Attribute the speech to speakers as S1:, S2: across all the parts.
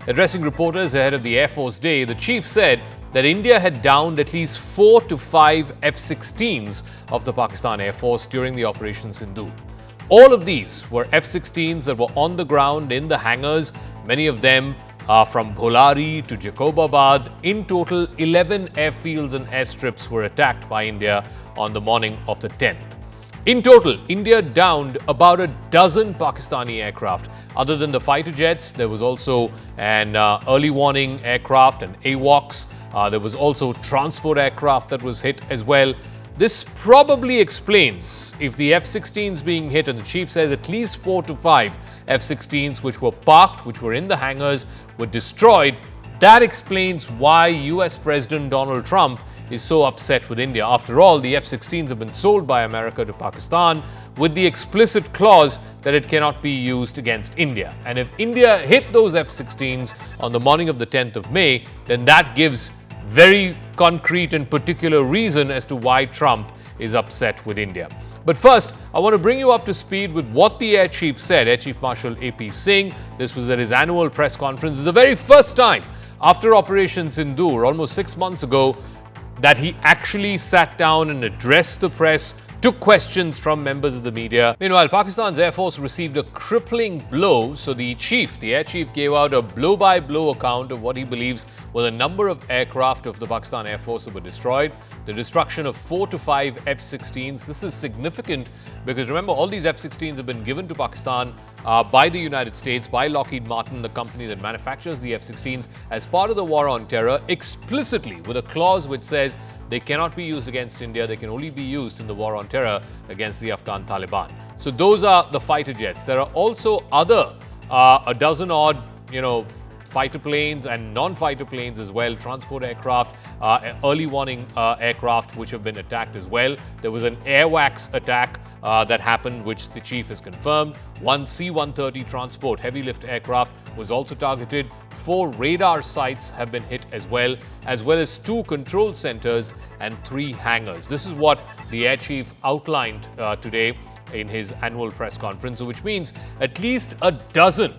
S1: Addressing reporters ahead of the Air Force Day, the chief said that India had downed at least 4 to 5 F-16s of the Pakistan Air Force during the Operation Sindoor. All of these were F-16s that were on the ground in the hangars, many of them from Bholari to Jacobabad. In total, 11 airfields and airstrips were attacked by India on the morning of the 10th. In total, India downed about a dozen Pakistani aircraft. Other than the fighter jets, there was also an early warning aircraft, an AWACS. There was also transport aircraft that was hit as well. This probably explains if the F-16s being hit, and the chief says at least 4 to 5 F-16s which were parked, which were in the hangars, were destroyed. That explains why US President Donald Trump is so upset with India. After all, the F-16s have been sold by America to Pakistan with the explicit clause that it cannot be used against India. And if India hit those F-16s on the morning of the 10th of May, then that gives very concrete and particular reason as to why Trump is upset with India. But first, I want to bring you up to speed with what the Air Chief said. Air Chief Marshal AP Singh, this was at his annual press conference. It's the very first time after Operation Sindoor, almost 6 months ago, that he actually sat down and addressed the press, took questions from members of the media. Meanwhile, Pakistan's Air Force received a crippling blow, so the Air Chief gave out a blow-by-blow account of what he believes were a number of aircraft of the Pakistan Air Force that were destroyed. The destruction of 4 to 5 F-16s. This is significant because remember, all these F-16s have been given to Pakistan by the United States, by Lockheed Martin, the company that manufactures the F-16s, as part of the war on terror, explicitly with a clause which says they cannot be used against India, they can only be used in the war on terror against the Afghan Taliban. So those are the fighter jets. There are also other, a dozen odd, fighter planes and non-fighter planes as well, transport aircraft, early warning aircraft which have been attacked as well. There was an AWACS attack that happened, which the chief has confirmed. One C-130 transport heavy lift aircraft was also targeted. 4 radar sites have been hit as well as 2 control centers and 3 hangars. This is what the Air Chief outlined today in his annual press conference, which means at least a dozen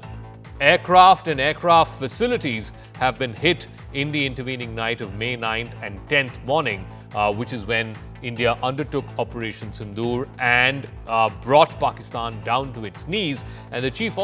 S1: aircraft and aircraft facilities have been hit in the intervening night of May 9th and 10th morning, which is when India undertook Operation Sindoor and brought Pakistan down to its knees. And the chief